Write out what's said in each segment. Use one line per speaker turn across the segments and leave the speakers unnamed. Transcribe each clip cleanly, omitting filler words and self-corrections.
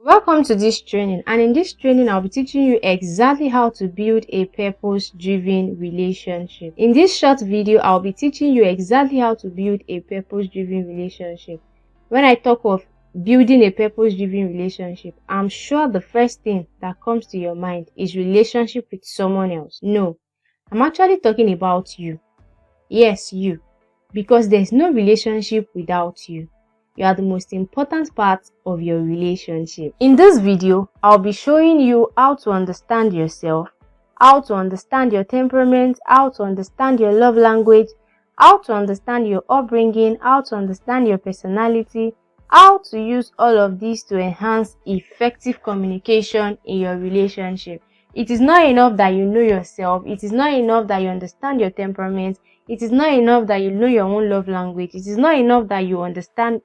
Welcome to this training, and in this training I'll be teaching you exactly how to build a purpose-driven relationship. In this short video I'll be teaching you exactly how to build a purpose-driven relationship. When I talk of building a purpose-driven relationship, I'm sure the first thing that comes to your mind is relationship with someone else. No, I'm actually talking about you. Yes, you. Because there's no relationship without you. You are the most important part of your relationship. In this video, I'll be showing you how to understand yourself, how to understand your temperament, how to understand your love language, how to understand your upbringing, how to understand your personality, how to use all of these to enhance effective communication in your relationship. It is not enough that you know yourself. It is not enough that you understand your temperament. It is not enough that you know your own love language. It is not enough that you understand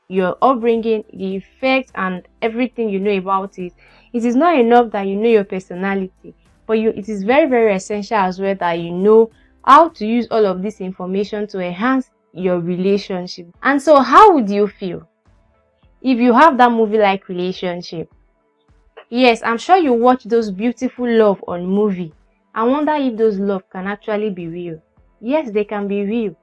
your upbringing, the effect and everything you know about it. It is not enough that you know your personality, but it is very, very essential as well that you know how to use all of this information to enhance your relationship. And so how would you feel if you have that movie-like relationship? Yes, I'm sure you watch those beautiful love on movie. I wonder if those love can actually be real. Yes, they can be real.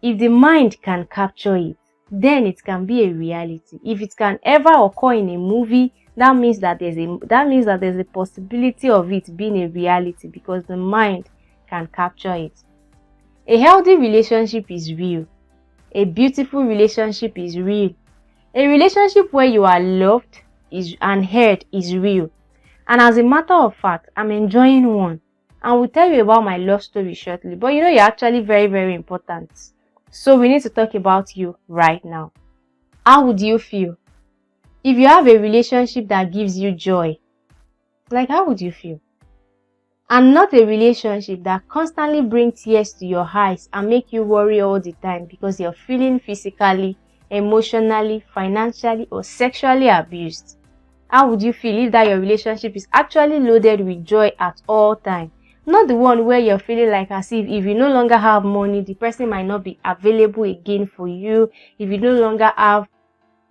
If the mind can capture it, then it can be a reality. If it can ever occur in a movie, that means that there's a possibility of it being a reality because the mind can capture it. A healthy relationship is real. A beautiful relationship is real. A relationship where you are loved and heard is real. And as a matter of fact, I'm enjoying one. And we'll tell you about my love story shortly. But you know, you're actually very, very important. So we need to talk about you right now. How would you feel if you have a relationship that gives you joy? Like, how would you feel? And not a relationship that constantly brings tears to your eyes and make you worry all the time because you're feeling physically, emotionally, financially, or sexually abused. How would you feel if that your relationship is actually loaded with joy at all times? Not the one where you're feeling like as if you no longer have money, the person might not be available again for you. If you no longer have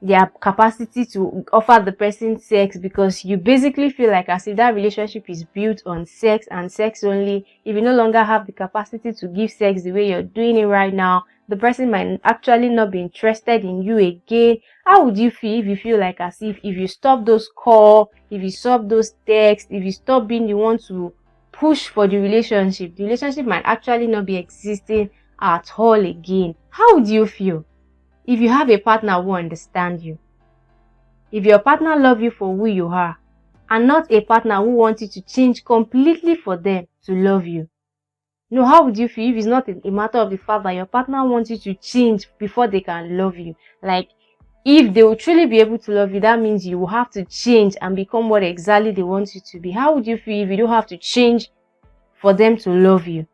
their capacity to offer the person sex because you basically feel like as if that relationship is built on sex and sex only. If you no longer have the capacity to give sex the way you're doing it right now, the person might actually not be interested in you again. How would you feel if you feel like as if you stop those calls, if you stop those texts, if you stop being the one to push for the relationship might actually not be existing at all again? How would you feel if you have a partner who understands you? If your partner loves you for who you are and not a partner who wants you to change completely for them to love you? No, how would you feel if it's not a matter of the fact that your partner wants you to change before they can love you? Like, if they will truly be able to love you, that means you will have to change and become what exactly they want you to be. How would you feel if you don't have to change for them to love you?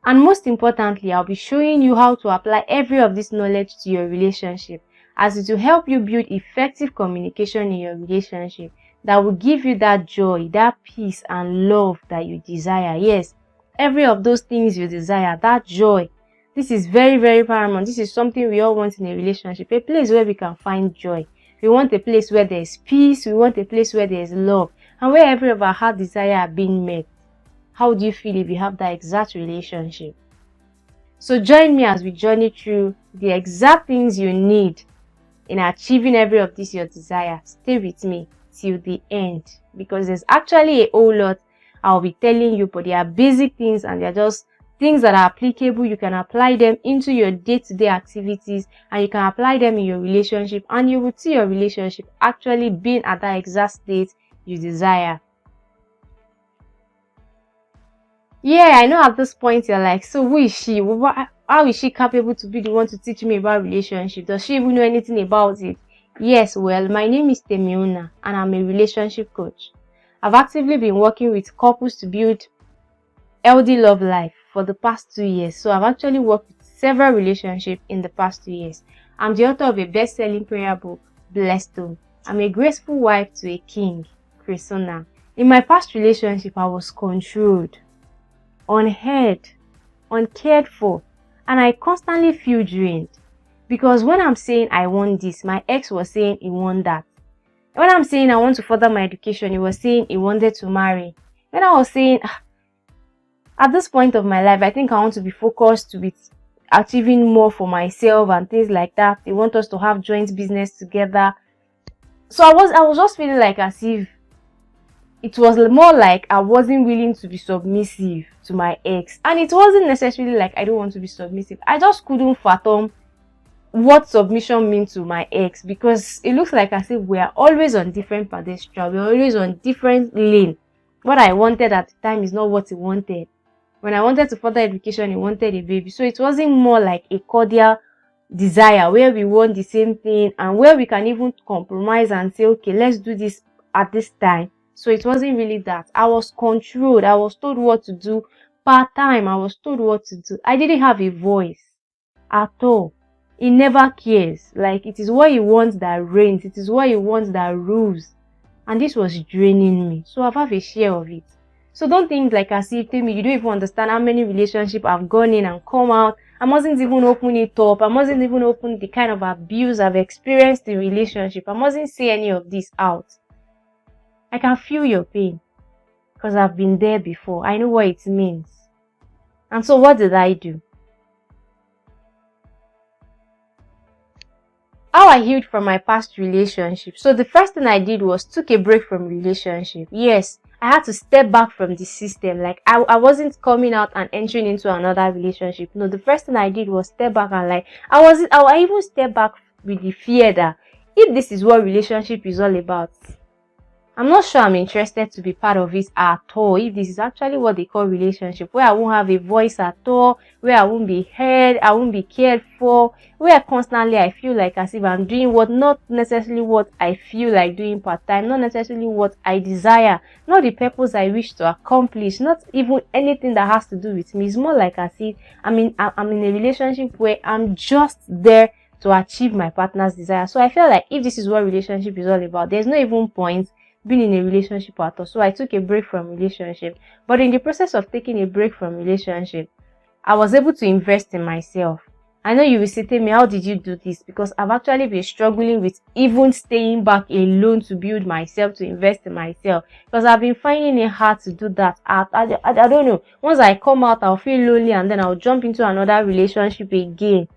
And most importantly, I'll be showing you how to apply every of this knowledge to your relationship, as it will help you build effective communication in your relationship that will give you that joy, that peace and love that you desire. Yes, every of those things you desire, that joy. This is very, very paramount. This is something we all want in a relationship, a place where we can find joy. We want a place where there is peace. We want a place where there is love and where every of our heart desire are being met. How do you feel if you have that exact relationship? So join me as we journey through the exact things you need in achieving every of these your desire. Stay with me till the end because there's actually a whole lot I'll be telling you, but they are basic things and they're just things that are applicable. You can apply them into your day-to-day activities and you can apply them in your relationship, and you will see your relationship actually being at that exact state you desire. Yeah, I know at this point you're like, so who is she? How is she capable to be the one to teach me about relationship? Does she even know anything about it? Yes, well, my name is Temiona and I'm a relationship coach. I've actively been working with couples to build healthy love life for the past 2 years. So I've actually worked with several relationships in the past 2 years. I'm the author of a best-selling prayer book, Blessed Home. I'm a graceful wife to a king, Chrisona. In my past relationship, I was controlled, unheard, uncared for, and I constantly feel drained because when I'm saying I want this, my ex was saying he want that. When I'm saying I want to further my education, he was saying he wanted to marry. When I was saying, at this point of my life, I think I want to be focused with achieving more for myself and things like that. They want us to have joint business together. So I was just feeling like as if it was more like I wasn't willing to be submissive to my ex. And it wasn't necessarily like I don't want to be submissive. I just couldn't fathom what submission means to my ex, because it looks like as if we are always on different pedestal. We're always on different lane. What I wanted at the time is not what he wanted. When I wanted to further education, he wanted a baby. So it wasn't more like a cordial desire where we want the same thing and where we can even compromise and say, okay, let's do this at this time. So it wasn't really that. I was controlled. I was told what to do. Part time, I was told what to do. I didn't have a voice at all. He never cares. Like, it is what he wants that reigns. It is what he wants that rules. And this was draining me. So I've had a share of it. So don't think like as if, tell me, you don't even understand how many relationships I've gone in and come out. I mustn't even open it up. I mustn't even open the kind of abuse I've experienced in relationship. I mustn't say any of this out. I can feel your pain because I've been there before. I know what it means. And so what did I do? How I healed from my past relationship. So the first thing I did was took a break from relationship. Yes, I had to step back from the system. Like I wasn't coming out and entering into another relationship. No, the first thing I did was step back and like I even step back with the fear that if this is what relationship is all about, I'm not sure I'm interested to be part of it at all. If this is actually what they call relationship, where I won't have a voice at all, where I won't be heard, I won't be cared for, where constantly I feel like as if I'm doing what, not necessarily what I feel like doing part-time, not necessarily what I desire, not the purpose I wish to accomplish, not even anything that has to do with me. It's more like as if I'm in a relationship where I'm just there to achieve my partner's desire. So I feel like if this is what relationship is all about, there's no even point being in a relationship at all. So I took a break from relationship. But in the process of taking a break from relationship, I was able to invest in myself. I know you will say, tell me, how did you do this? Because I've actually been struggling with even staying back alone to build myself, to invest in myself. Because I've been finding it hard to do that. I don't know. Once I come out, I'll feel lonely and then I'll jump into another relationship again.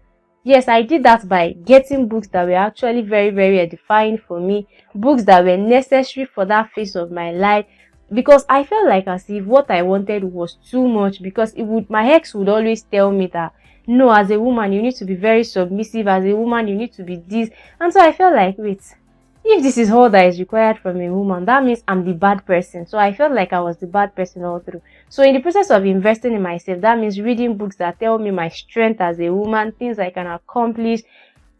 Yes, I did that by getting books that were actually very, very edifying for me. Books that were necessary for that phase of my life. Because I felt like as if what I wanted was too much. Because my ex would always tell me that, no, as a woman, you need to be very submissive. As a woman, you need to be this. And so I felt like, wait, if this is all that is required from a woman, that means I'm the bad person. So I felt like I was the bad person all through. So in the process of investing in myself, that means reading books that tell me my strength as a woman, things I can accomplish.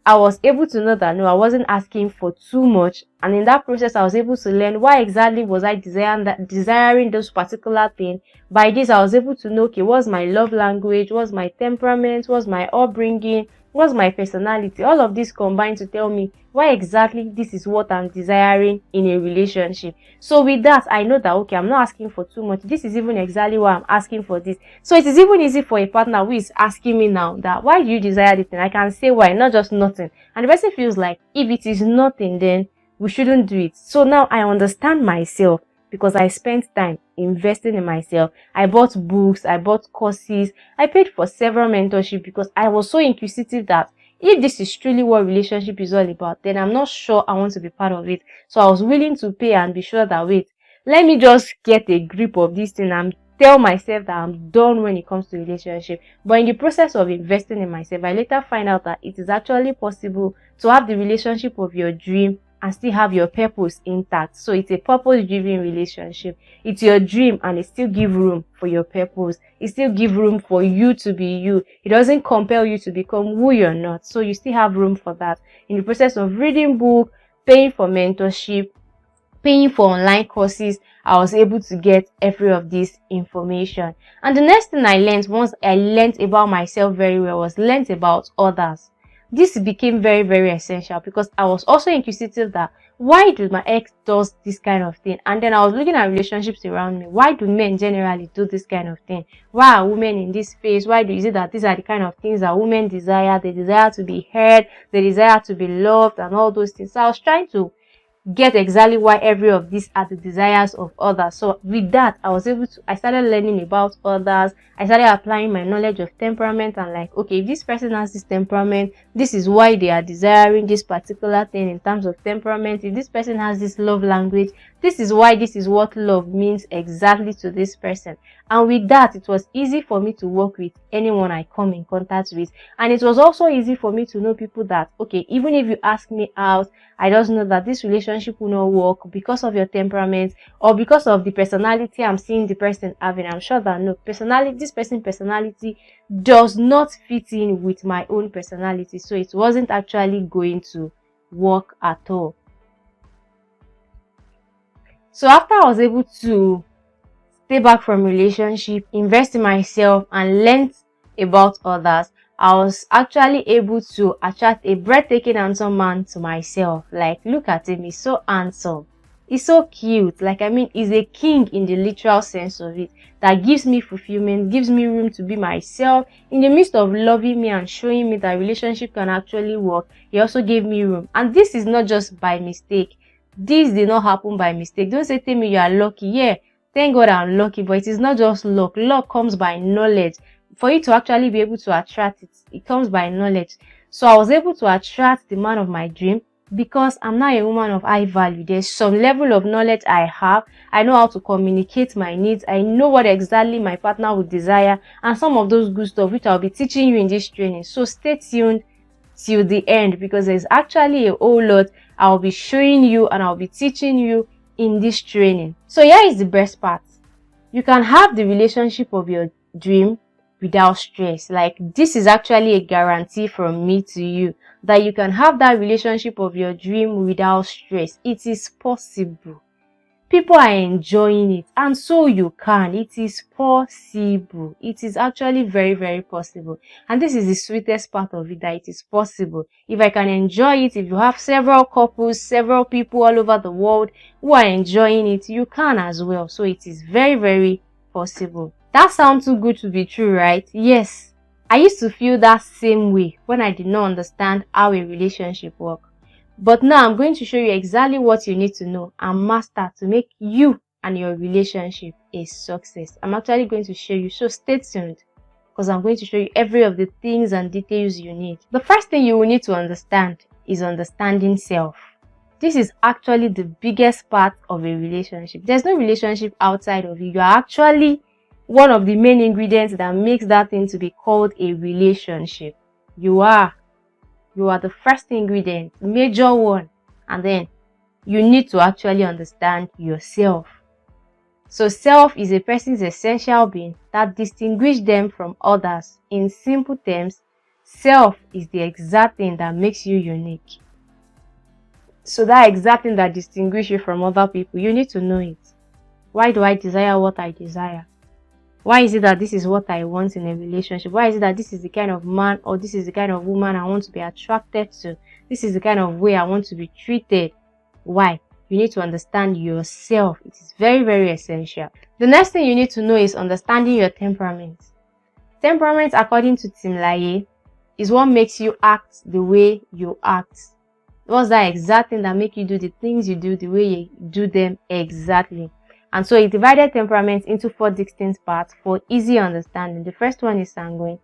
I was able to know that no, I wasn't asking for too much. And in that process, I was able to learn why exactly was I desiring those particular things. By this, I was able to know, okay, what's my love language, what's my temperament, what's my upbringing, what's my personality. All of this combined to tell me why exactly this is what I'm desiring in a relationship. So with that, I know that, okay, I'm not asking for too much. This is even exactly why I'm asking for this. So it is even easy for a partner who is asking me now that, why do you desire this thing? I can say why, not just nothing. And the person feels like, if it is nothing, then we shouldn't do it. So now I understand myself because I spent time investing in myself. I bought books, I bought courses, I paid for several mentorship because I was so inquisitive that if this is truly what relationship is all about, then I'm not sure I want to be part of it. So I was willing to pay and be sure that, wait, let me just get a grip of this thing and tell myself that I'm done when it comes to relationship. But in the process of investing in myself, I later find out that it is actually possible to have the relationship of your dream and still have your purpose intact. So it's a purpose-driven relationship. It's your dream and it still gives room for your purpose. It still gives room for you to be you. It doesn't compel you to become who you're not. So you still have room for that. In the process of reading book, paying for mentorship, paying for online courses, I was able to get every of this information. And the next thing I learned, once I learned about myself very well, was learned about others. This became very, very essential because I was also inquisitive that why do my ex does this kind of thing? And then I was looking at relationships around me. Why do men generally do this kind of thing? Why are women in this phase? Why is it that these are the kind of things that women desire? They desire to be heard, they desire to be loved and all those things. So I was trying to get exactly why every of these are the desires of others. So with that, I started learning about others. I started applying my knowledge of temperament and like, okay, if this person has this temperament, this is why they are desiring this particular thing in terms of temperament. If this person has this love language, this is why this is what love means exactly to this person. And with that, it was easy for me to work with anyone I come in contact with. And it was also easy for me to know people that, okay, even if you ask me out, I just know that this relationship will not work because of your temperament or because of the personality I'm seeing the person having. I'm sure that no, this person's personality does not fit in with my own personality. So it wasn't actually going to work at all. So after I was able to stay back from relationship, invest in myself, and learn about others, I was actually able to attract a breathtaking handsome man to myself. Like, look at him, he's so handsome. He's so cute. Like, I mean, he's a king in the literal sense of it. That gives me fulfillment, gives me room to be myself. In the midst of loving me and showing me that relationship can actually work, he also gave me room. And this is not just by mistake. This did not happen by mistake. Don't say to me you are lucky. Yeah, thank God I'm lucky, but it is not just luck. Luck comes by knowledge. For you to actually be able to attract it, it comes by knowledge. So I was able to attract the man of my dream because I'm not a woman of high value. There's some level of knowledge I have. I know how to communicate my needs. I know what exactly my partner would desire and some of those good stuff which I'll be teaching you in this training. So stay tuned till the end because there's actually a whole lot I'll be showing you and I'll be teaching you in this training. So here is the best part. You can have the relationship of your dream without stress. Like, this is actually a guarantee from me to you that you can have that relationship of your dream without stress. It is possible. People are enjoying it, and so you can. It is possible. It is actually very, very possible. And this is the sweetest part of it, that it is possible. If I can enjoy it, if you have several couples, several people all over the world who are enjoying it, you can as well. So it is very, very possible. That sounds too good to be true, right? Yes. I used to feel that same way when I did not understand how a relationship works. But now I'm going to show you exactly what you need to know and master to make you and your relationship a success. I'm actually going to show you, so stay tuned because I'm going to show you every of the things and details you need. The first thing you will need to understand is understanding self. This is actually the biggest part of a relationship. There's no relationship outside of you. You are actually one of the main ingredients that makes that thing to be called a relationship. You are the first ingredient, major one, and then you need to actually understand yourself. So self is a person's essential being that distinguishes them from others. In simple terms, self is the exact thing that makes you unique. So that exact thing that distinguishes you from other people, you need to know it. Why do I desire what I desire? Why is it that this is what I want in a relationship? Why is it that this is the kind of man or this is the kind of woman I want to be attracted to? This is the kind of way I want to be treated. Why? You need to understand yourself. It is very, very essential. The next thing you need to know is understanding your temperament. Temperament, according to Tim Lahaye, is what makes you act the way you act. What's that exact thing that makes you do the things you do the way you do them exactly? And so he divided temperaments into 4 distinct parts for easy understanding. The first one is sanguine.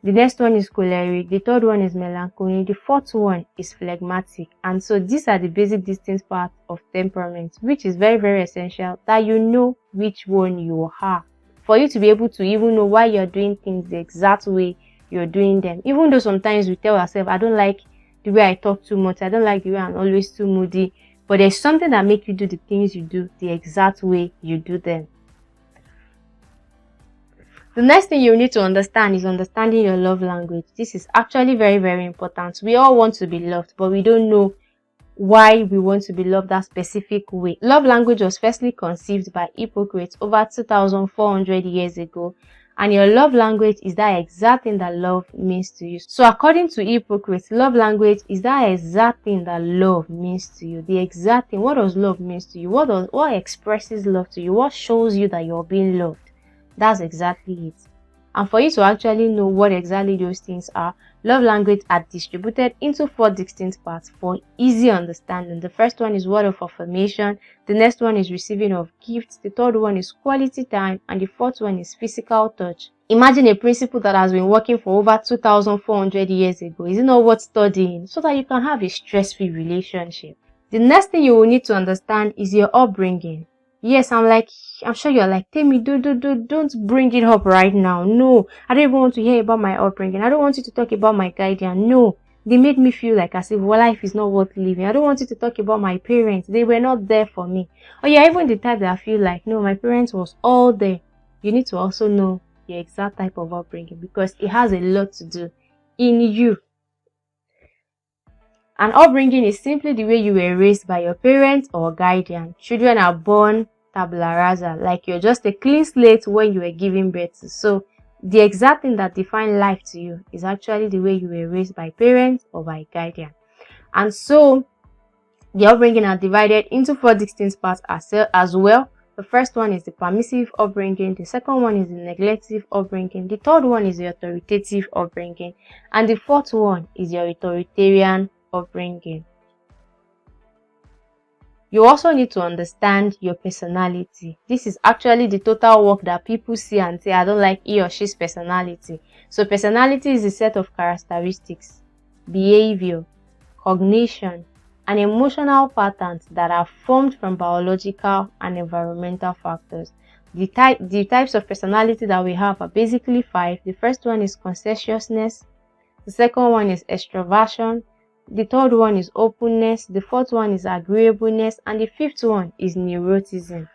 The next one is choleric. The third one is melancholy. The fourth one is phlegmatic. And so these are the basic distinct parts of temperament, which is very, very essential that you know which one you are. For you to be able to even know why you're doing things the exact way you're doing them. Even though sometimes we tell ourselves, I don't like the way I talk too much. I don't like the way I'm always too moody. But there's something that makes you do the things you do the exact way you do them. The next thing you need to understand is understanding your love language. This is actually very, very important. We all want to be loved, but we don't know why we want to be loved that specific way. Love language was firstly conceived by Hippocrates over 2,400 years ago. And your love language is that exact thing that love means to you. So according to Hippocrates, love language is that exact thing that love means to you. The exact thing. What does love mean to you? What expresses love to you? What shows you that you're being loved? That's exactly it. And for you to actually know what exactly those things are, love language are distributed into 4 distinct parts for easy understanding. The first one is word of affirmation, the next one is receiving of gifts, the third one is quality time, and the fourth one is physical touch. Imagine a principle that has been working for over 2,400 years ago. Is it not worth studying so that you can have a stress-free relationship? The next thing you will need to understand is your upbringing. Yes, I'm sure you're like, Temi, don't bring it up right now. No, I don't even want to hear about my upbringing. I don't want you to talk about my guardian. No, they made me feel like as if life is not worth living. I don't want you to talk about my parents. They were not there for me. Or you're even the type that I feel like, no, my parents was all there. You need to also know your exact type of upbringing because it has a lot to do in you. And upbringing is simply the way you were raised by your parents or guardian. Children are born tabula rasa, like you're just a clean slate when you were giving birth to. So the exact thing that defines life to you is actually the way you were raised by parents or by guardian. And so the upbringing are divided into 4 distinct parts as well. The first one is the permissive upbringing, the second one is the neglective upbringing, the third one is the authoritative upbringing, and the fourth one is your authoritarian upbringing. You also need to understand your personality. This is actually the total work that people see and say, I don't like he or she's personality. So personality is a set of characteristics, behavior, cognition, and emotional patterns that are formed from biological and environmental factors. The types of personality that we have are basically 5. The first one is conscientiousness. The second one is extroversion. The third one is openness, the fourth one is agreeableness, and the fifth one is neuroticism.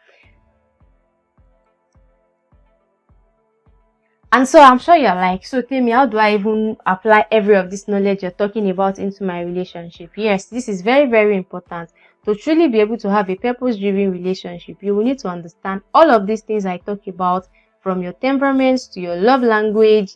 And so I'm sure you're like, so tell me, how do I even apply every of this knowledge you're talking about into my relationship? Yes, this is very, very important. To truly be able to have a purpose-driven relationship, you will need to understand all of these things I talk about, from your temperaments to your love language,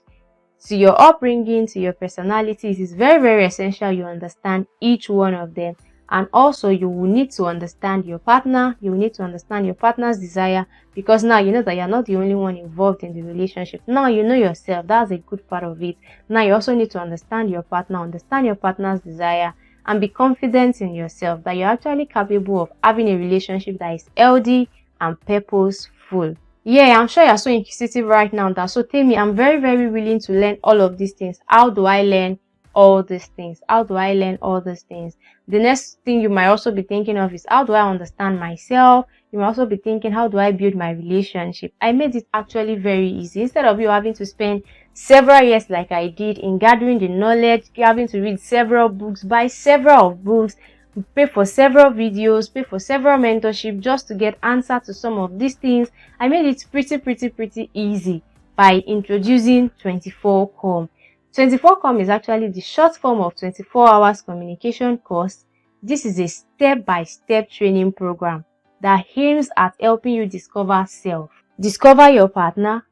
to your upbringing, to your personality. It is very, very essential you understand each one of them. And also you will need to understand your partner. You will need to understand your partner's desire, because now you know that you're not the only one involved in the relationship. Now you know yourself. That's a good part of it. Now you also need to understand your partner, understand your partner's desire, and be confident in yourself that you're actually capable of having a relationship that is healthy and purposeful. Yeah, I'm sure you're so inquisitive right now that, so tell me, I'm very, very willing to learn all of these things. How do I learn all these things? How do I learn all these things? The next thing you might also be thinking of is, how do I understand myself? You might also be thinking, how do I build my relationship? I made it actually very easy. Instead of you having to spend several years like I did in gathering the knowledge, having to read several books, buy several books, pay for several videos, pay for several mentorship just to get answer to some of these things, I made it pretty easy by introducing 24com. 24com is actually the short form of 24 hours communication course. This is a step-by-step training program that aims at helping you discover self, discover your partner,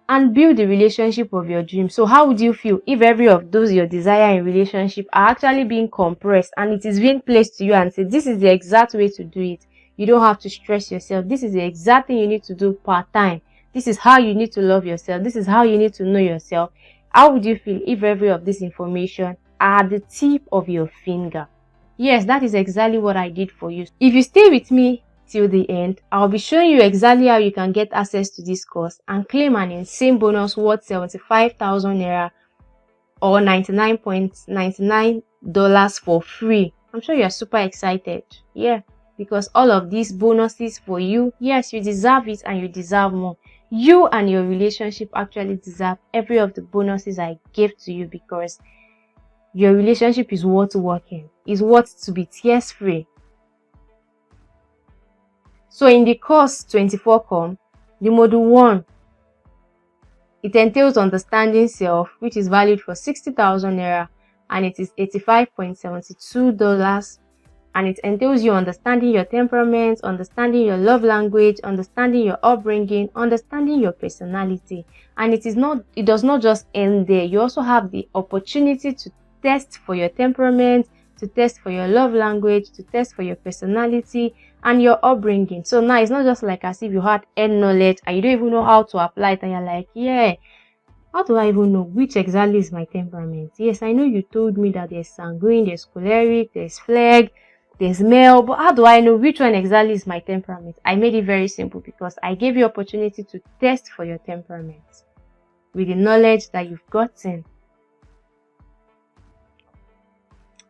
and build the relationship of your dreams. So how would you feel if every of those your desire in relationship are actually being compressed and it is being placed to you and said, this is the exact way to do it. You don't have to stress yourself. This is the exact thing you need to do part-time. This is how you need to love yourself. This is how you need to know yourself. How would you feel if every of this information are at the tip of your finger? Yes, that is exactly what I did for you. If you stay with me till the end, I'll be showing you exactly how you can get access to this course and claim an insane bonus worth 75,000 naira or $99.99 for free. I'm sure you're super excited. Yeah, because all of these bonuses for you, yes, you deserve it and you deserve more. You and your relationship actually deserve every of the bonuses I gave to you, because your relationship is worth working, is worth to be tears free. So in the course 24com, the module 1, it entails understanding self, which is valued for 60,000 naira, and it is $85.72. And it entails you understanding your temperament, understanding your love language, understanding your upbringing, understanding your personality. And it does not just end there. You also have the opportunity to test for your temperament, to test for your love language, to test for your personality and your upbringing. So now it's not just like as if you had end knowledge and you don't even know how to apply it and you're like, yeah, How do I even know which exactly is my temperament? Yes, I know you told me that there's sanguine, there's choleric, there's phleg, there's male, but how do I know which one exactly is my temperament? I made it very simple because I gave you opportunity to test for your temperament with the knowledge that you've gotten.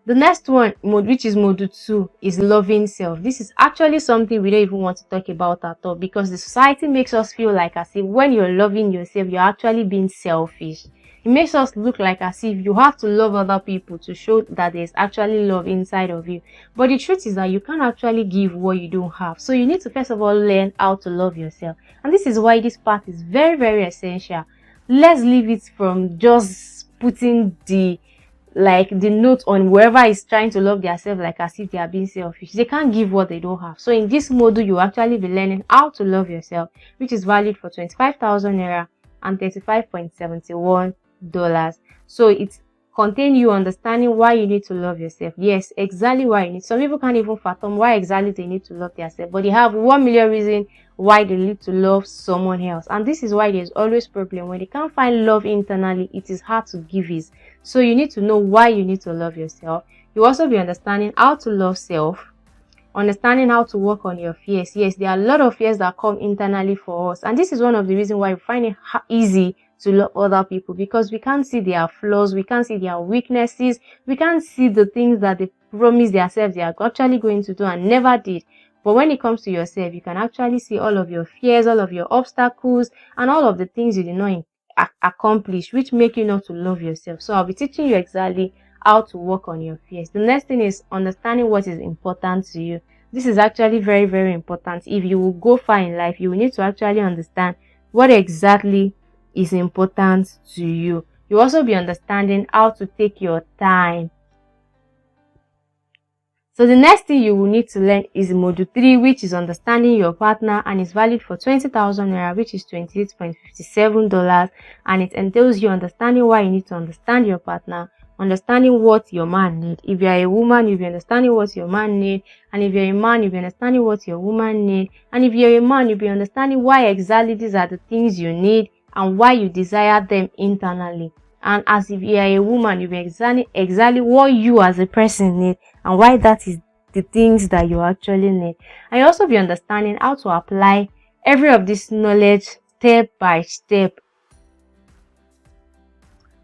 The next one, which is module 2, is loving self. This is actually something we don't even want to talk about at all, because the society makes us feel like as if when you're loving yourself, you're actually being selfish. It makes us look like as if you have to love other people to show that there's actually love inside of you. But the truth is that you can't actually give what you don't have. So you need to first of all learn how to love yourself. And this is why this part is very, very essential. Let's leave it from just putting the note on whoever is trying to love themselves like as if they are being selfish. They can't give what they don't have. So in this module, you actually be learning how to love yourself, which is valid for 25,000 naira and $35.71. So it contains you understanding why you need to love yourself. Yes, exactly why you need. Some people can't even fathom why exactly they need to love themselves, but they have 1 million reasons why they need to love someone else. And this is why there's always problem. When they can't find love internally, it is hard to give it. So you need to know why you need to love yourself. You also be understanding how to love self, understanding how to work on your fears. Yes, there are a lot of fears that come internally for us, and this is one of the reasons why we find it easy to love other people, because we can't see their flaws, we can't see their weaknesses, we can't see the things that they promise themselves they are actually going to do and never did. But when it comes to yourself, you can actually see all of your fears, all of your obstacles, and all of the things you did not accomplish, which make you not to love yourself. So I'll be teaching you exactly how to work on your fears. The next thing is understanding what is important to you. This is actually very, very important. If you will go far in life, you will need to actually understand what exactly is important to you. You also be understanding how to take your time. So the next thing you will need to learn is module 3, which is understanding your partner, and is valid for 20,000 naira, which is $28.57, and it entails you understanding why you need to understand your partner, understanding what your man needs. If you are a woman, you'll be understanding what your man needs, and if you're a man, you'll be understanding what your woman needs, and if you're a man, you'll be understanding why exactly these are the things you need and why you desire them internally. And as if you are a woman, you'll be examining exactly what you as a person need and why that is the things that you actually need. And you also be understanding how to apply every of this knowledge step by step.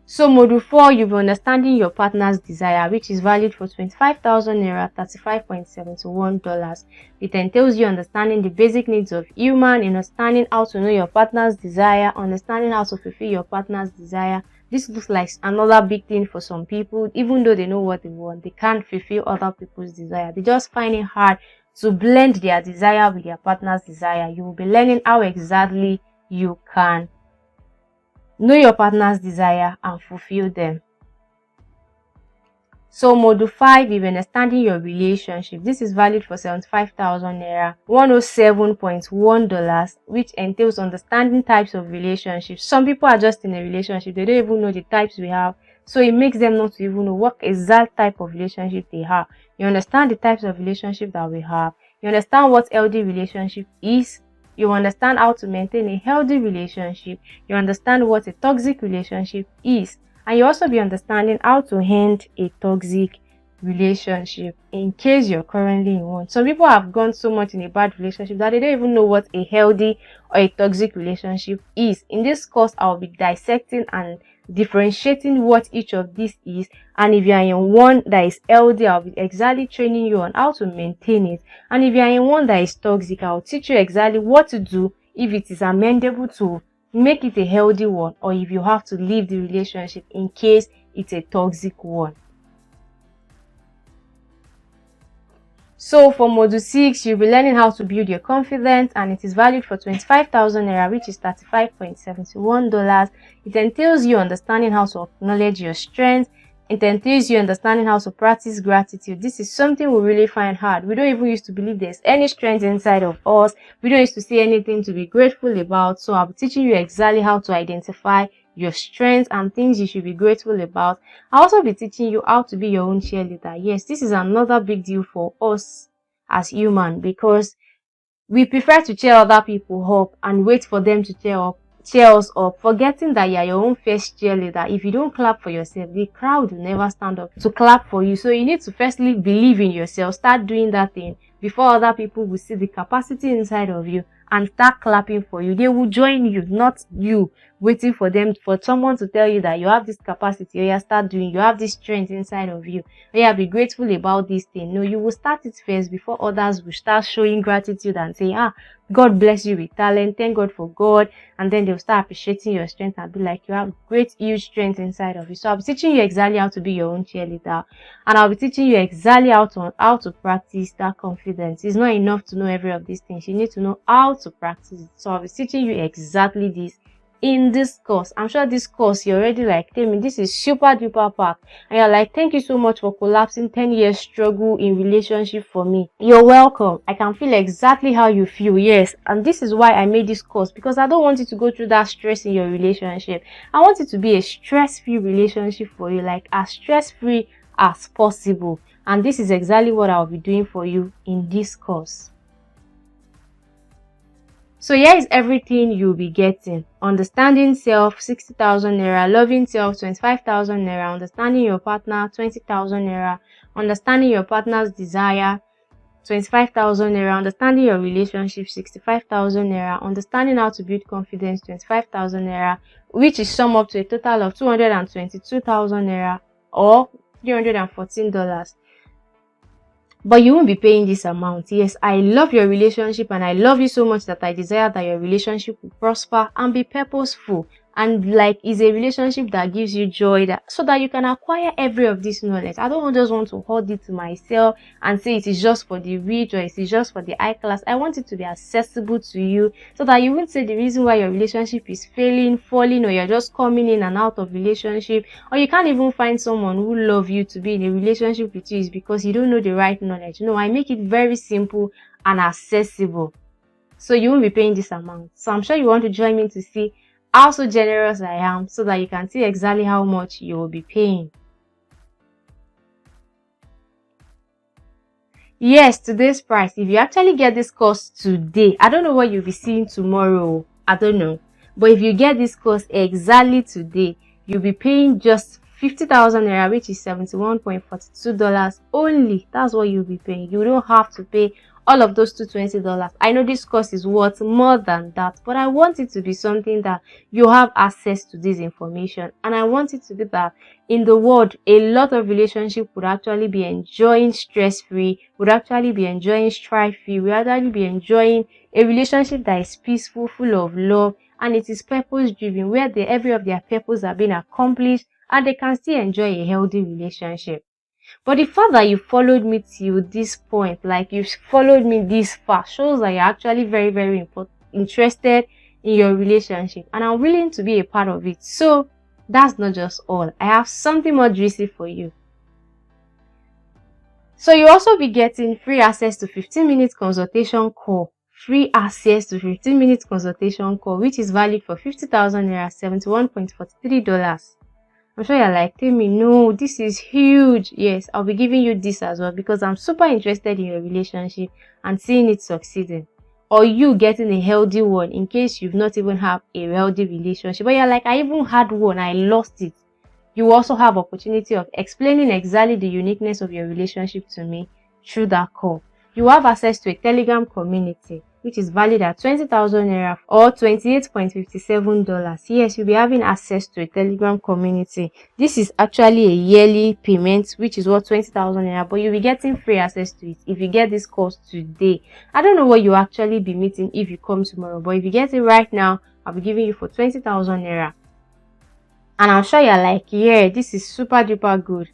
So module 4, you'll be understanding your partner's desire, which is valid for 25,000 naira, $35.71. It entails you understanding the basic needs of human, understanding how to know your partner's desire, understanding how to fulfill your partner's desire. This looks like another big thing for some people. Even though they know what they want, they can't fulfill other people's desire. They just find it hard to blend their desire with their partner's desire. You will be learning how exactly you can know your partner's desire and fulfill them. So module 5, you'll be understanding your relationship. This is valid for 75,000 naira, $107.1, which entails understanding types of relationships. Some people are just in a relationship, they don't even know the types we have. So it makes them not to even know what exact type of relationship they have. You understand the types of relationship that we have. You understand what healthy relationship is. You understand how to maintain a healthy relationship. You understand what a toxic relationship is. And you also be understanding how to end a toxic relationship in case you're currently in one. Some people have gone so much in a bad relationship that they don't even know what a healthy or a toxic relationship is. In this course, I'll be dissecting and differentiating what each of these is. And if you are in one that is healthy, I'll be exactly training you on how to maintain it. And if you are in one that is toxic, I'll teach you exactly what to do if it is amendable to make it a healthy one, or if you have to leave the relationship in case it's a toxic one. So for module 6, you'll be learning how to build your confidence, and it is valid for 25,000 naira, which is $35.71. It entails you understanding how to acknowledge your strengths. It entails you understanding how to practice gratitude. This is something we really find hard. We don't even used to believe there's any strength inside of us. We don't used to see anything to be grateful about. So I'll be teaching you exactly how to identify your strengths and things you should be grateful about. I'll also be teaching you how to be your own cheerleader. Yes, this is another big deal for us as human, because we prefer to cheer other people up and wait for them to cheers up, forgetting that you're your own first cheerleader. If you don't clap for yourself, the crowd will never stand up to clap for you. So you need to firstly believe in yourself, start doing that thing before other people will see the capacity inside of you and start clapping for you. They will join you, not you waiting for someone to tell you that you have this capacity, or you start doing, you have this strength inside of you, or you be grateful about this thing. No, you will start it first before others will start showing gratitude and say, God bless you with talent, thank God for God, and then they'll start appreciating your strength and be like, you have great huge strength inside of you. So I'll be teaching you exactly how to be your own cheerleader, and I'll be teaching you exactly how to practice that confidence. It's not enough to know every of these things, you need to know how to practice it. So I'll be teaching you exactly this in this course. I'm sure this course you're already like, Temi, this is super duper packed, and you're like, thank you so much for collapsing 10 years struggle in relationship for me. You're welcome. I can feel exactly how you feel. Yes, and this is why I made this course, because I don't want you to go through that stress in your relationship. I want it to be a stress-free relationship for you, like as stress-free as possible, and this is exactly what I'll be doing for you in this course. So here is everything you'll be getting. Understanding self, 60,000 naira. Loving self, 25,000 naira. Understanding your partner, 20,000 naira. Understanding your partner's desire, 25,000 naira. Understanding your relationship, 65,000 naira. Understanding how to build confidence, 25,000 naira, which is sum up to a total of 222,000 naira or $314. But you won't be paying this amount. Yes, I love your relationship and I love you so much that I desire that your relationship will prosper and be purposeful, and like is a relationship that gives you joy, so that you can acquire every of this knowledge. I don't just want to hold it to myself and say it is just for the rich or it is just for the high class. I want it to be accessible to you, so that you won't say the reason why your relationship is failing, falling, or you're just coming in and out of relationship, or you can't even find someone who love you to be in a relationship with you, is because you don't know the right knowledge. No, I make it very simple and accessible, so you won't be paying this amount. So I'm sure you want to join me to see how so generous I am, so that you can see exactly how much you will be paying. Yes, today's price. If you actually get this course today, I don't know what you'll be seeing tomorrow, I don't know, but if you get this course exactly today, you'll be paying just 50,000 naira, which is $71.42 only. That's what you'll be paying. You don't have to pay all of those $220. I know this course is worth more than that, but I want it to be something that you have access to this information, and I want it to be that in the world a lot of relationships would actually be enjoying stress-free, would actually be enjoying strife-free, would actually be enjoying a relationship that is peaceful, full of love, and it is purpose-driven, where every of their purpose are being accomplished and they can still enjoy a healthy relationship. But the fact that you followed me till this point, like you've followed me this far, shows that you're actually very, very interested in your relationship, and I'm willing to be a part of it. So that's not just all. I have something more juicy for you. So you also be getting free access to 15-minute consultation call. Free access to 15-minute consultation call, which is valid for 50,000 naira, $71.43. I'm sure you're like, tell me, no, this is huge. Yes, I'll be giving you this as well, because I'm super interested in your relationship and seeing it succeeding, or you getting a healthy one, in case you've not even had a healthy relationship, but you're like, I even had one, I lost it. You also have opportunity of explaining exactly the uniqueness of your relationship to me through that call. You have access to a Telegram community, which is valued at 20,000 naira or $28.57. Yes, you'll be having access to a Telegram community. This is actually a yearly payment, which is what 20,000 naira, but you'll be getting free access to it if you get this course today. I don't know what you actually be meeting if you come tomorrow, but if you get it right now, I'll be giving you for 20,000 naira. And I'm sure you're like, yeah, this is super duper good.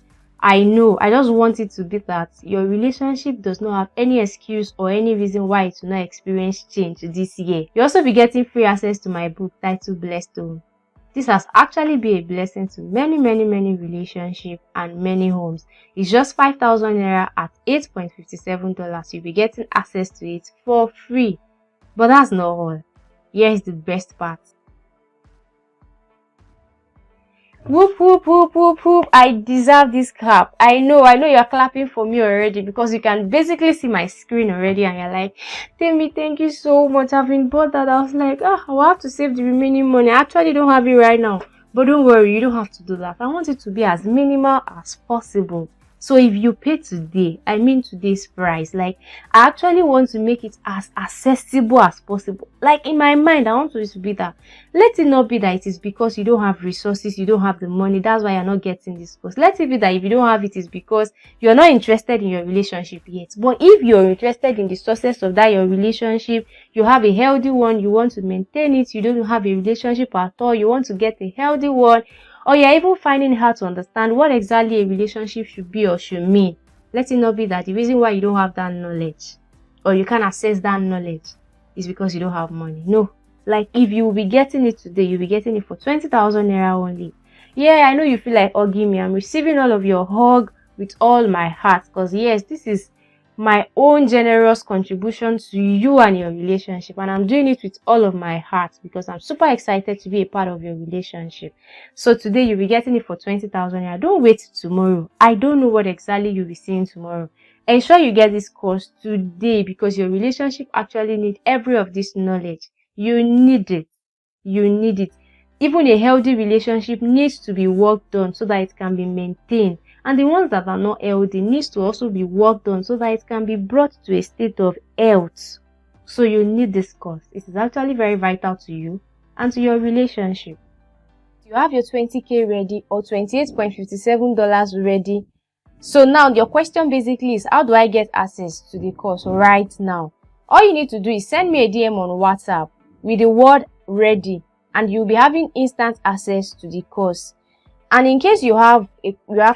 I know, I just want it to be that your relationship does not have any excuse or any reason why it will not experience change this year. You also be getting free access to my book titled Blessed Home. This has actually been a blessing to many relationships and many homes. It's just 5,000 naira at $8.57. You'll be getting access to it for free. But that's not all. Here's the best part. Whoop, whoop, whoop, whoop, whoop. I deserve this clap. I know you're clapping for me already because you can basically see my screen already and you're like, Timmy, thank you so much. Having bought that, I was like, I will have to save the remaining money. I actually don't have it right now. But don't worry, you don't have to do that. I want it to be as minimal as possible. So if you pay today, I mean today's price, like I actually want to make it as accessible as possible. Like in my mind, I want it to be that. Let it not be that it is because you don't have resources, you don't have the money, that's why you're not getting this course. Let it be that if you don't have it, it's because you're not interested in your relationship yet. But if you're interested in the success of that your relationship, you have a healthy one, you want to maintain it, you don't have a relationship at all, you want to get a healthy one, or you're even finding it hard to understand what exactly a relationship should be or should mean, let it not be that the reason why you don't have that knowledge or you can't access that knowledge is because you don't have money. No. Like if you will be getting it today, you'll be getting it for 20,000 naira only. Yeah, I know you feel like hugging me. I'm receiving all of your hug with all my heart because yes, this is my own generous contribution to you and your relationship, and I'm doing it with all of my heart because I'm super excited to be a part of your relationship. So today you'll be getting it for 20,000 naira. Don't wait tomorrow. I don't know what exactly you'll be seeing tomorrow. Ensure you get this course today because your relationship actually needs every of this knowledge. You need it. You need it. Even a healthy relationship needs to be worked on so that it can be maintained. And the ones that are not healthy needs to also be worked on so that it can be brought to a state of health. So you need this course. It is actually very vital to you and to your relationship. You have your 20k ready or $28.57 ready. So now your question basically is, how do I get access to the course right now? All you need to do is send me a DM on WhatsApp with the word ready and you'll be having instant access to the course. And in case you have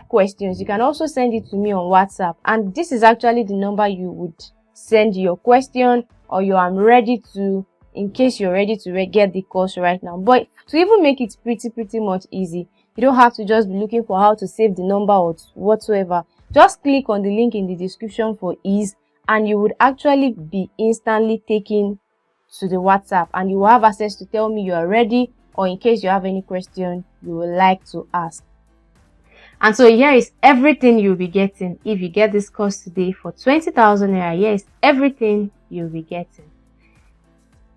questions, you can also send it to me on WhatsApp, and this is actually the number you would send your question or your I'm ready to, in case you're ready to get the course right now. But to even make it pretty much easy, you don't have to just be looking for how to save the number or whatsoever. Just click on the link in the description for ease and you would actually be instantly taken to the WhatsApp and you will have access to tell me you are ready, or in case you have any question you would like to ask. And so here is everything you'll be getting if you get this course today for 20,000 naira. Here is everything you'll be getting.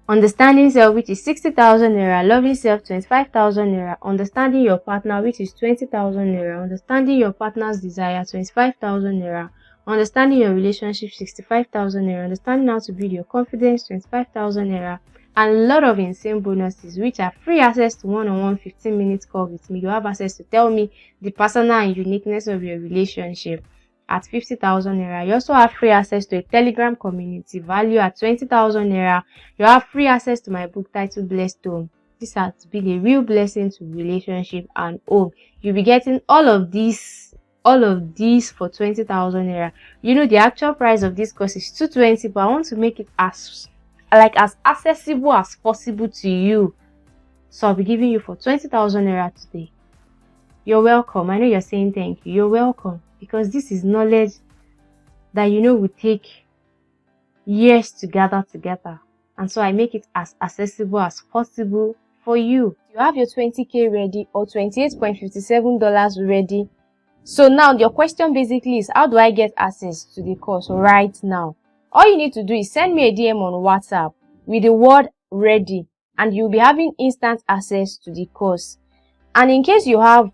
Understanding self, which is 60,000 naira. Loving self, 25,000 naira. Understanding your partner, which is 20,000 naira. Understanding your partner's desire, 25,000 naira. Understanding your relationship, 65,000 naira. Understanding how to build your confidence, 25,000 naira. And a lot of insane bonuses, which are free access to one-on-one 15-minute call with me. You have access to tell me the personal and uniqueness of your relationship at 50,000 naira. You also have free access to a Telegram community value at 20,000 naira. You have free access to my book titled Blessed Home. This has been a real blessing to relationship and home. You'll be getting all of these for 20,000 naira. You know the actual price of this course is 220, but I want to make it as accessible as possible to you. So I'll be giving you for 20,000 naira today. You're welcome. I know you're saying thank you. You're welcome, because this is knowledge that would take years to gather together, and so I make it as accessible as possible for you. You have your 20k ready or $28.57 ready. So now your question basically is, how do I get access to the course right now? All you need to do is send me a DM on WhatsApp with the word ready and you'll be having instant access to the course. And in case you have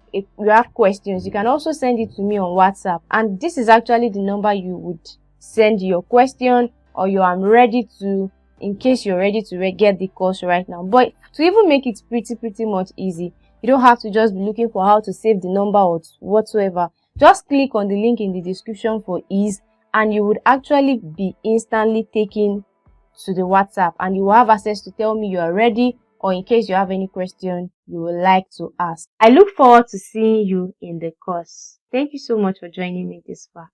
questions, you can also send it to me on WhatsApp, and this is actually the number you would send your question or your I'm ready to, in case you're ready to get the course right now. But to even make it pretty much easy, you don't have to just be looking for how to save the number or whatsoever. Just click on the link in the description for ease and you would actually be instantly taken to the WhatsApp and you will have access to tell me you are ready, or in case you have any question you would like to ask. I look forward to seeing you in the course. Thank you so much for joining me this far.